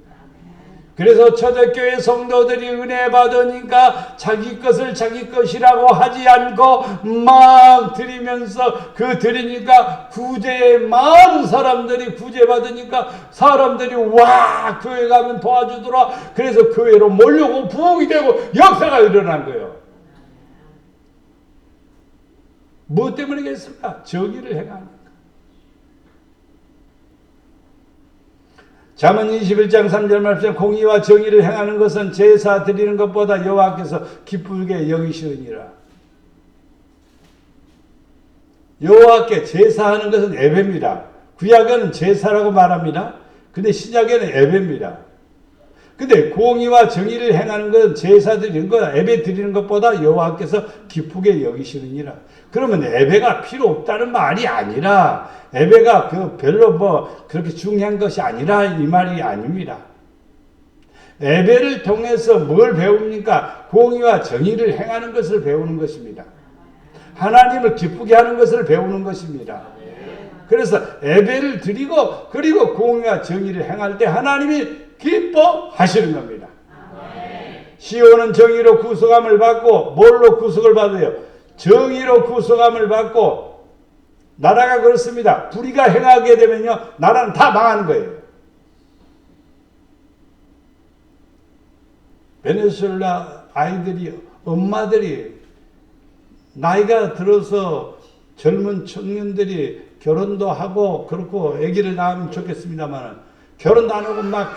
그래서 초대교회 성도들이 은혜 받으니까 자기 것을 자기 것이라고 하지 않고 막 드리면서 그 드리니까 구제에 많은 사람들이 구제받으니까 사람들이 와 교회 가면 도와주더라. 그래서 교회로 몰려오고 부흥이 되고 역사가 일어난 거예요. 뭐 때문이겠습니까? 정의를 행하니까. 잠언 21장 3절 말씀 공의와 정의를 행하는 것은 제사 드리는 것보다 여호와께서 기쁘게 여기시느니라. 여호와께 제사하는 것은 예배입니다. 구약에는 제사라고 말합니다. 근데 신약에는 예배입니다. 근데 공의와 정의를 행하는 것은 제사 드리는 것, 예배 드리는 것보다 여호와께서 기쁘게 여기시느니라. 그러면 예배가 필요 없다는 말이 아니라, 예배가 별로 그렇게 중요한 것이 아니라 이 말이 아닙니다. 예배를 통해서 뭘 배웁니까? 공의와 정의를 행하는 것을 배우는 것입니다. 하나님을 기쁘게 하는 것을 배우는 것입니다. 그래서 예배를 드리고 그리고 공의와 정의를 행할 때 하나님이 기뻐하시는 겁니다. 시온은 정의로 구속함을 받고 뭘로 구속을 받아요? 정의로 구속함을 받고 나라가 그렇습니다. 불의가 행하게 되면요 나라는 다 망하는 거예요. 베네수엘라 아이들이 엄마들이 나이가 들어서 젊은 청년들이 결혼도 하고 그렇고 아기를 낳으면 좋겠습니다만 결혼도 안 하고 막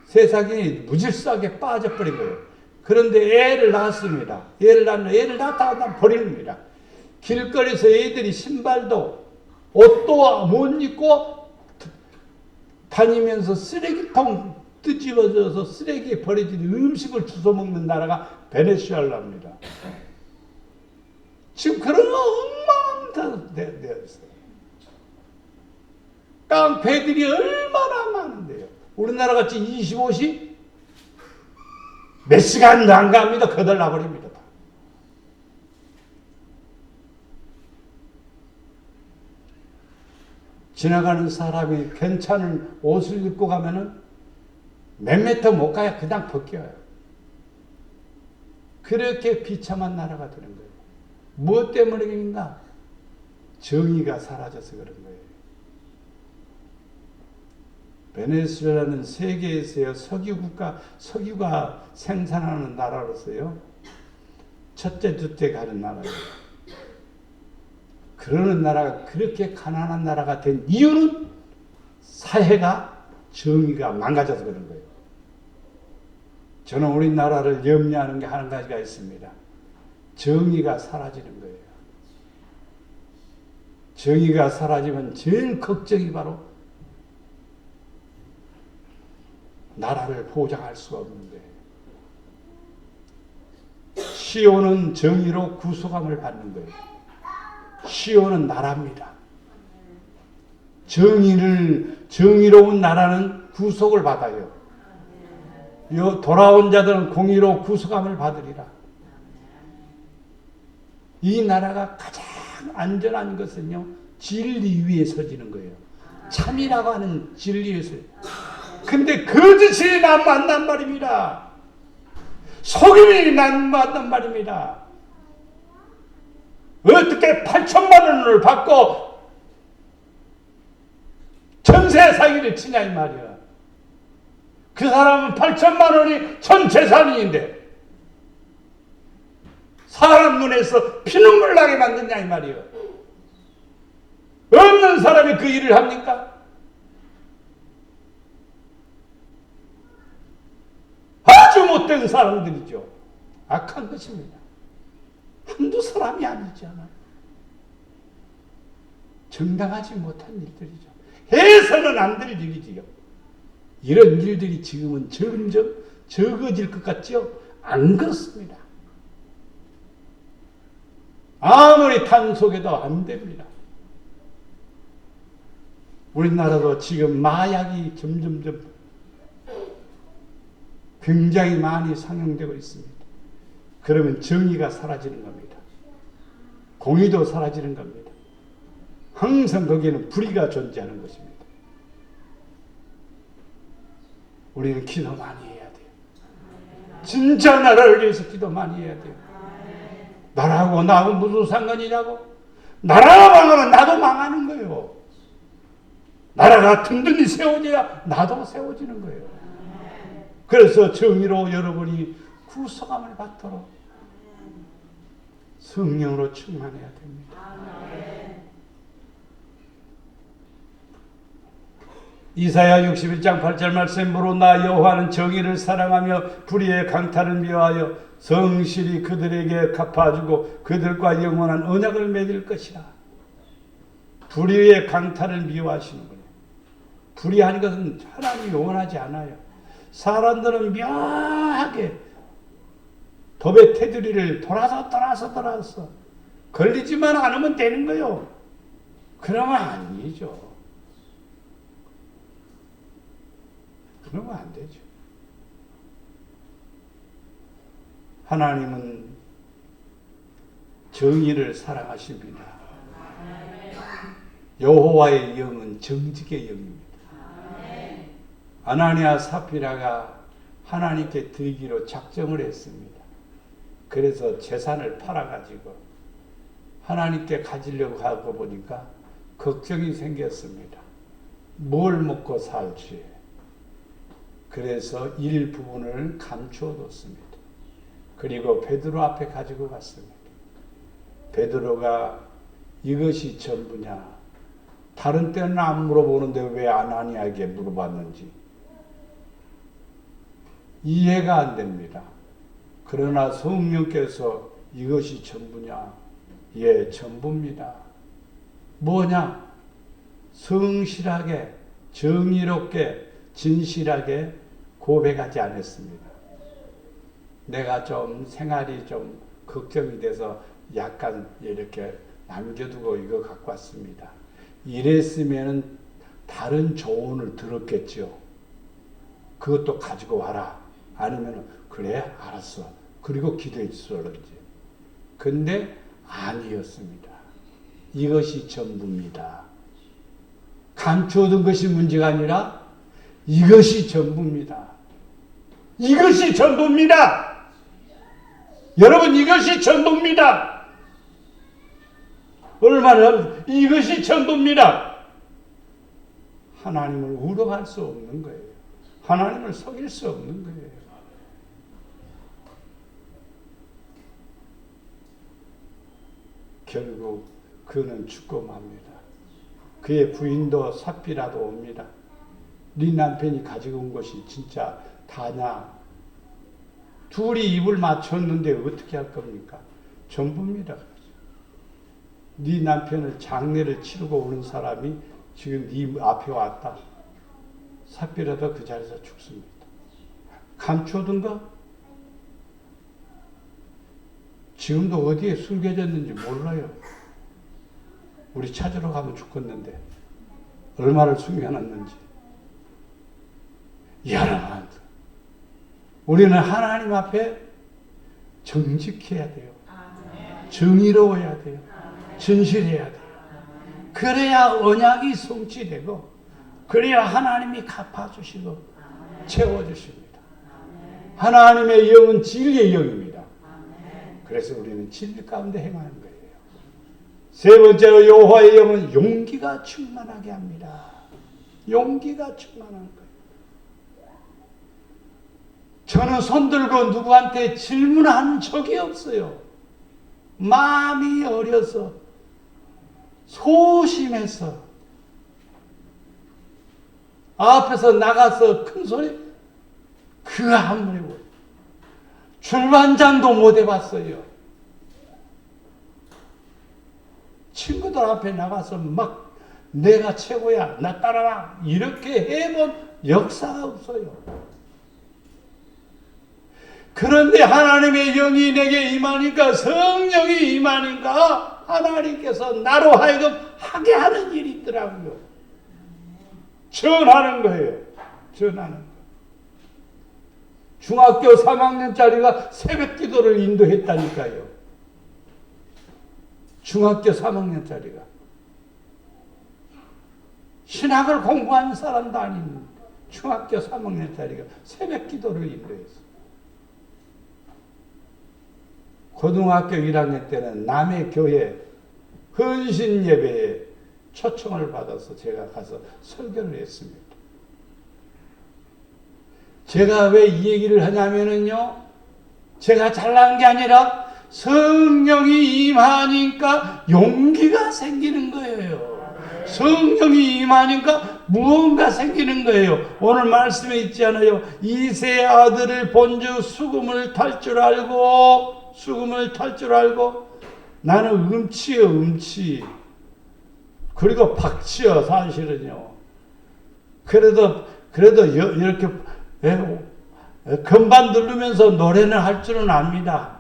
세상이 무질서하게 빠져버린 거예요. 그런데 애를 낳았습니다. 애를 낳았다 버립니다. 길거리에서 애들이 신발도 옷도 못 입고 다니면서 쓰레기통 뒤집어져서 쓰레기에 버려진 음식을 주워 먹는 나라가 베네수엘라입니다. 지금 그런 엉망한 데가 있어요. 깡패들이 얼마나 많은데요. 우리나라 같이 25시 몇 시간도 안 갑니다. 거덜나 버립니다. 지나가는 사람이 괜찮은 옷을 입고 가면은 몇 미터 못 가야 그냥 벗겨요. 그렇게 비참한 나라가 되는 거예요. 무엇 때문인가? 정의가 사라져서 그런 거예요. 베네수엘라는 세계에서요, 석유가 생산하는 나라로서요, 첫째, 둘째 가는 나라예요. 그러는 나라가 그렇게 가난한 나라가 된 이유는 사회가 정의가 망가져서 그런 거예요. 저는 우리나라를 염려하는 게 한 가지가 있습니다. 정의가 사라지는 거예요. 정의가 사라지면 제일 걱정이 바로 나라를 보장할 수가 없는 거예요. 시온은 정의로 구속함을 받는 거예요. 시온은 나라입니다. 정의로운 나라는 구속을 받아요. 돌아온 자들은 공의로 구속함을 받으리라. 이 나라가 가장 안전한 것은요, 진리 위에 서지는 거예요. 참이라고 하는 진리에 서요. 근데 거짓이 난무한단 말입니다. 속임이 난무한단 말입니다. 어떻게 8천만 원을 받고 전세 사기를 치냐 이 말이야. 그 사람은 8천만 원이 전 재산인데 사람 눈에서 피눈물 나게 만드냐 이 말이야. 없는 사람이 그 일을 합니까? 아주 못된 사람들이죠. 악한 것입니다. 한두 사람이 아니잖아요. 정당하지 못한 일들이죠. 해서는 안 될 일이지요. 이런 일들이 지금은 점점 적어질 것 같지요? 안 그렇습니다. 아무리 단속해도 안 됩니다. 우리나라도 지금 마약이 점점점 굉장히 많이 상용되고 있습니다. 그러면 정의가 사라지는 겁니다. 공의도 사라지는 겁니다. 항상 거기에는 불의가 존재하는 것입니다. 우리는 기도 많이 해야 돼요. 진짜 나라를 위해서 기도 많이 해야 돼요. 나라하고 나하고 무슨 상관이냐고? 나라가 망하면 나도 망하는 거예요. 나라가 든든히 세워져야 나도 세워지는 거예요. 그래서 정의로 여러분이 구속함을 받도록 성령으로 충만해야 됩니다. 이사야 61장 8절 말씀으로 나 여호와는 정의를 사랑하며 불의의 강탈을 미워하여 성실히 그들에게 갚아주고 그들과 영원한 언약을 맺을 것이라. 불의의 강탈을 미워하시는군요. 불의한 것은 하나님이 원하지 않아요. 사람들은 묘하게 법의 테두리를 돌아서 걸리지만 않으면 되는 거요. 그러면 아니죠. 그러면 안 되죠. 하나님은 정의를 사랑하십니다. 여호와의 영은 정직의 영입니다. 아나니아 사피라가 하나님께 드리기로 작정을 했습니다. 그래서 재산을 팔아가지고 하나님께 가지려고 하고 보니까 걱정이 생겼습니다. 뭘 먹고 살지. 그래서 일부분을 감추어 뒀습니다. 그리고 베드로 앞에 가지고 갔습니다. 베드로가 이것이 전부냐? 다른 때는 안 물어보는데 왜 아나니아에게 물어봤는지 이해가 안 됩니다. 그러나 성령께서 이것이 전부냐? 예, 전부입니다. 뭐냐? 성실하게, 정의롭게, 진실하게 고백하지 않았습니다. 내가 좀 생활이 좀 걱정이 돼서 약간 이렇게 남겨두고 이거 갖고 왔습니다. 이랬으면 다른 조언을 들었겠죠. 그것도 가지고 와라. 아니면 그래 알았어. 그리고 기도해 주소든지. 근데 아니었습니다. 이것이 전부입니다. 감추어둔 것이 문제가 아니라 이것이 전부입니다. 이것이 전부입니다. 여러분 이것이 전부입니다. 얼마나 이것이 전부입니다. 하나님을 우롱할 수 없는 거예요. 하나님을 속일 수 없는 거예요. 결국 그는 죽고 맙니다. 그의 부인도 삽비라도 옵니다. 네 남편이 가지고 온 것이 진짜 다냐? 둘이 입을 맞췄는데 어떻게 할 겁니까? 전부입니다. 네 남편을 장례를 치르고 오는 사람이 지금 네 앞에 왔다. 삽비라도 그 자리에서 죽습니다. 감춰둔가? 지금도 어디에 숨겨졌는지 몰라요. 우리 찾으러 가면 죽겠는데 얼마를 숨겨놨는지. 여러분, 우리는 하나님 앞에 정직해야 돼요. 정의로워야 돼요. 진실해야 돼요. 그래야 언약이 성취되고 그래야 하나님이 갚아주시고 채워주십니다. 하나님의 영은 진리의 영입니다. 그래서 우리는 진리 가운데 행하는 거예요. 세 번째로 여호와의 영은 용기가 충만하게 합니다. 용기가 충만한 거예요. 저는 손들고 누구한테 질문한 적이 없어요. 마음이 어려서 소심해서 앞에서 나가서 큰 소리 그 아무리 줄반장도 못 해봤어요. 친구들 앞에 나가서 막 내가 최고야 나 따라와 이렇게 해본 역사가 없어요. 그런데 하나님의 영이 내게 임하니까 성령이 임하니까 하나님께서 나로 하여금 하게 하는 일이 있더라고요. 전하는 거예요. 전하는 거. 중학교 3학년짜리가 새벽 기도를 인도했다니까요. 중학교 3학년짜리가. 신학을 공부하는 사람도 아닌 중학교 3학년짜리가 새벽 기도를 인도했어요. 고등학교 1학년 때는 남의 교회 헌신 예배에 초청을 받아서 제가 가서 설교를 했습니다. 제가 왜 이 얘기를 하냐면은요, 제가 잘난 게 아니라 성령이 임하니까 용기가 생기는 거예요. 성령이 임하니까 무언가 생기는 거예요. 오늘 말씀에 있지 않아요? 이세 아들을 본즉 수금을 탈 줄 알고 나는 음치요 음치. 그리고 박치요 사실은요. 그래도 이렇게 건반 누르면서 노래는 할 줄은 압니다.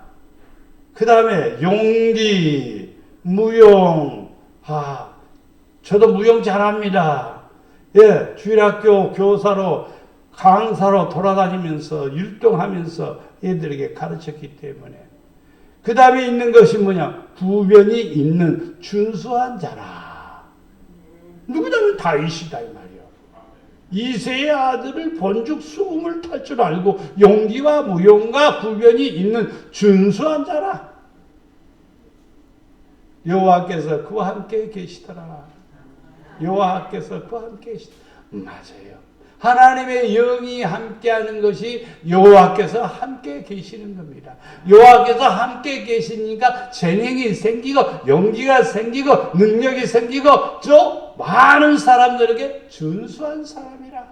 그 다음에 용기, 무용, 저도 무용 잘합니다. 예, 주일학교 교사로 강사로 돌아다니면서 율동하면서 애들에게 가르쳤기 때문에. 그 다음에 있는 것이 뭐냐? 부변이 있는 준수한 자라. 누구냐면 다윗이다 이 말이야. 이새의 아들을 본죽 수금을 탈 줄 알고 용기와 무용과 부변이 있는 준수한 자라. 여호와께서 그와 함께 계시더라. 여호와께서 그와 함께 계시더라. 맞아요. 하나님의 영이 함께하는 것이 여호와께서 함께 계시는 겁니다. 여호와께서 함께 계시니까 재능이 생기고 용기가 생기고 능력이 생기고 저 많은 사람들에게 준수한 사람이라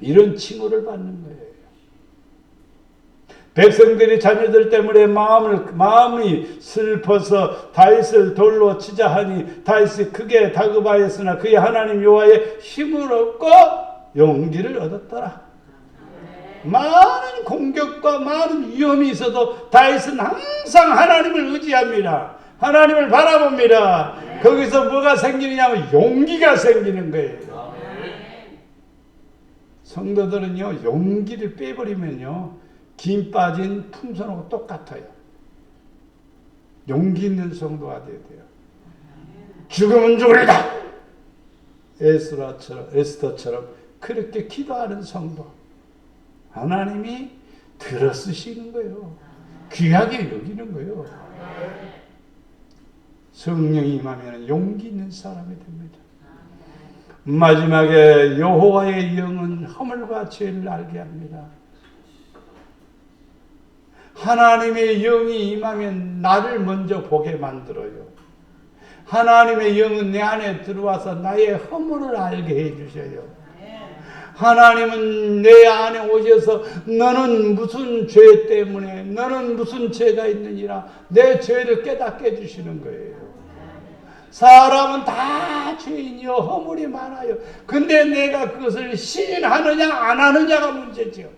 이런 칭호를 받는 거예요. 백성들이 자녀들 때문에 마음이 슬퍼서 다윗을 돌로 치자 하니 다윗이 크게 다급하였으나 그의 하나님 여호와의 힘을 얻고 용기를 얻었더라. 많은 공격과 많은 위험이 있어도 다윗은 항상 하나님을 의지합니다. 하나님을 바라봅니다. 거기서 뭐가 생기느냐면 용기가 생기는 거예요. 성도들은요, 용기를 빼버리면요, 김 빠진 풍선하고 똑같아요. 용기 있는 성도가 되어야 돼요. 죽으면 죽으리다. 에스더처럼 그렇게 기도하는 성도. 하나님이 들어쓰시는 거예요. 귀하게 여기는 거예요. 성령이 임하면 용기 있는 사람이 됩니다. 마지막에 여호와의 영은 허물과 죄를 알게 합니다. 하나님의 영이 임하면 나를 먼저 보게 만들어요. 하나님의 영은 내 안에 들어와서 나의 허물을 알게 해주셔요. 하나님은 내 안에 오셔서 너는 무슨 죄 때문에, 너는 무슨 죄가 있느니라 내 죄를 깨닫게 해주시는 거예요. 사람은 다 죄인이요 허물이 많아요. 근데 내가 그것을 시인하느냐 안 하느냐가 문제죠.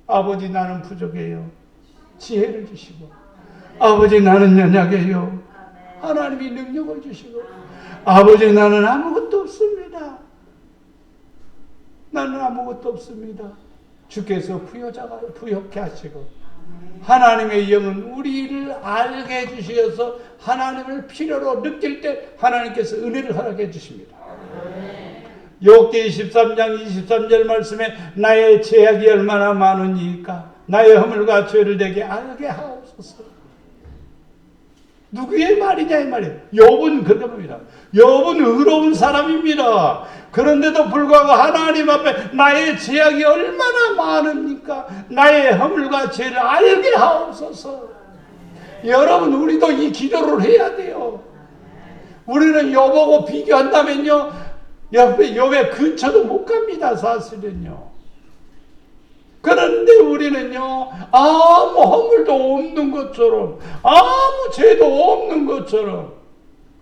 아버지 나는 부족해요. 지혜를 주시고, 아버지 나는 연약해요. 하나님이 능력을 주시고, 아버지 나는 아무것도 없습니다. 나는 아무것도 없습니다. 주께서 부요케 하시고, 하나님의 영은 우리를 알게 해주셔서 하나님을 필요로 느낄 때 하나님께서 은혜를 허락해 주십니다. 욥기 23장 23절 말씀에 나의 죄악이 얼마나 많으니까 나의 허물과 죄를 내게 알게 하옵소서. 누구의 말이냐 이 말이에요. 욥은 그런 겁니다. 욥은 의로운 사람입니다. 그런데도 불구하고 하나님 앞에 나의 죄악이 얼마나 많으니까 나의 허물과 죄를 알게 하옵소서. 여러분 우리도 이 기도를 해야 돼요. 우리는 욥하고 비교한다면요 욥의 근처도 못 갑니다. 사실은요. 그런데 우리는요 아무 허물도 없는 것처럼 아무 죄도 없는 것처럼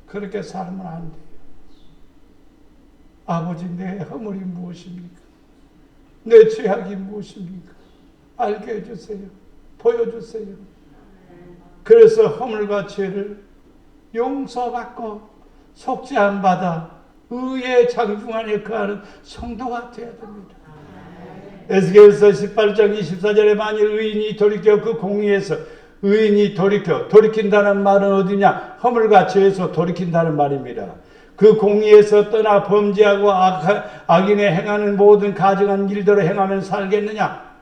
그렇게 살면 안 돼요. 아버지 내 허물이 무엇입니까? 내 죄악이 무엇입니까? 알게 해주세요. 보여주세요. 그래서 허물과 죄를 용서받고 속죄 안 받아 의의 장중 안에 거하는 성도가 되어야 됩니다. 에스겔서 18장 24절에 만일 의인이 돌이켜 그 공의에서 의인이 돌이킨다는 말은 어디냐? 허물과 죄에서 돌이킨다는 말입니다. 그 공의에서 떠나 범죄하고 악인의 행하는 모든 가증한 일대로 행하면 살겠느냐?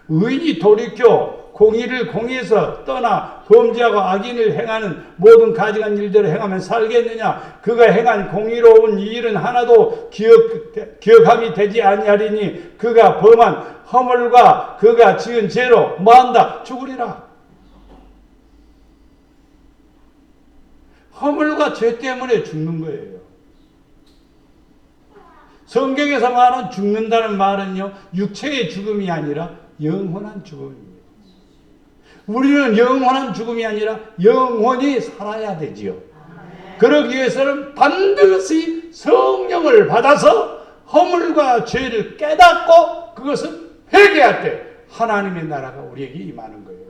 의인이 돌이켜 공의에서 떠나 범죄하고 악인을 행하는 모든 가증한 일대로 행하면 살겠느냐? 그가 행한 공의로운 이 일은 하나도 기억함이 되지 아니하리니 그가 범한 허물과 그가 지은 죄로 뭐한다? 죽으리라. 허물과 죄 때문에 죽는 거예요. 성경에서 말하는 죽는다는 말은요, 육체의 죽음이 아니라 영원한 죽음입니다. 우리는 영원한 죽음이 아니라 영원히 살아야 되지요. 그러기 위해서는 반드시 성령을 받아서 허물과 죄를 깨닫고 그것을 회개할 때 하나님의 나라가 우리에게 임하는 거예요.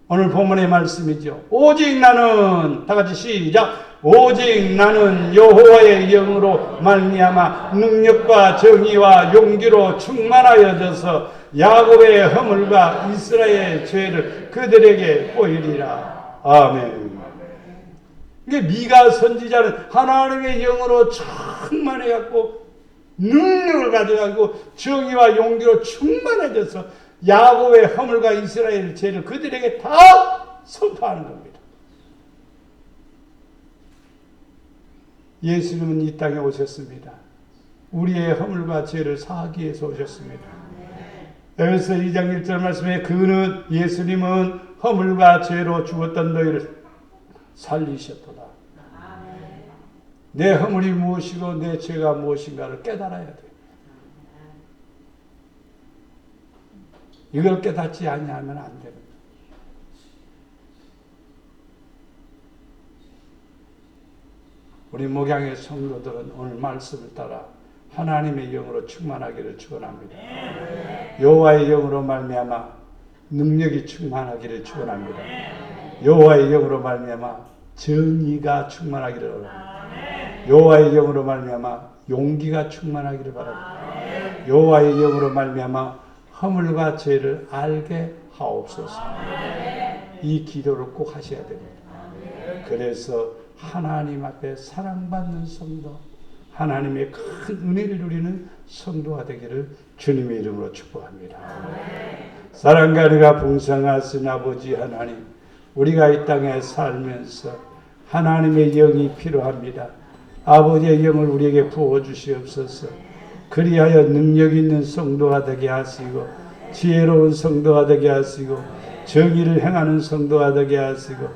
오늘 본문의 말씀이죠. 오직 나는, 다 같이 시작. 오직 나는 여호와의 영으로 말미암아 능력과 정의와 용기로 충만하여져서 야곱의 허물과 이스라엘의 죄를 그들에게 보이리라. 아멘. 이게 미가 선지자는 하나님의 영으로 충만해갖고 능력을 가져가고 정의와 용기로 충만해져서 야곱의 허물과 이스라엘의 죄를 그들에게 다 선포하는 겁니다. 예수님은 이 땅에 오셨습니다. 우리의 허물과 죄를 사하기 위해서 오셨습니다. 에베소 2장 1절 말씀에 그는 예수님은 허물과 죄로 죽었던 너희를 살리셨도다. 내 허물이 무엇이고 내 죄가 무엇인가를 깨달아야 돼. 이걸 깨닫지 아니하면 안 됩니다. 우리 목양의 성도들은 오늘 말씀을 따라 하나님의 영으로 충만하기를 축원합니다. 여호와의 영으로 말미암아 능력이 충만하기를 축원합니다. 여호와의 영으로 말미암아 정의가 충만하기를 바랍니다. 여호와의 영으로 말미암아 용기가 충만하기를 바랍니다. 여호와의 영으로 말미암아 허물과 죄를 알게 하옵소서. 이 기도를 꼭 하셔야 됩니다. 그래서 하나님 앞에 사랑받는 성도, 하나님의 큰 은혜를 누리는 성도가 되기를 주님의 이름으로 축복합니다. 사랑과 은혜가 풍성하신 아버지 하나님, 우리가 이 땅에 살면서 하나님의 영이 필요합니다. 아버지의 영을 우리에게 부어주시옵소서. 그리하여 능력 있는 성도가 되게 하시고 지혜로운 성도가 되게 하시고 정의를 행하는 성도가 되게 하시고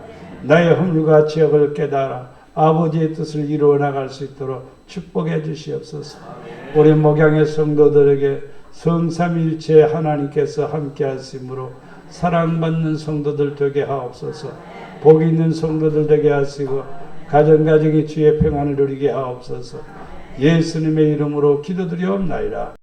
나의 허물과 죄악을 깨달아 아버지의 뜻을 이루어 나갈 수 있도록 축복해 주시옵소서. 우리 목양의 성도들에게 성삼일체 하나님께서 함께 하심으로 사랑받는 성도들 되게 하옵소서. 복 있는 성도들 되게 하시고 가정가정이 주의 평안을 누리게 하옵소서. 예수님의 이름으로 기도드리옵나이다.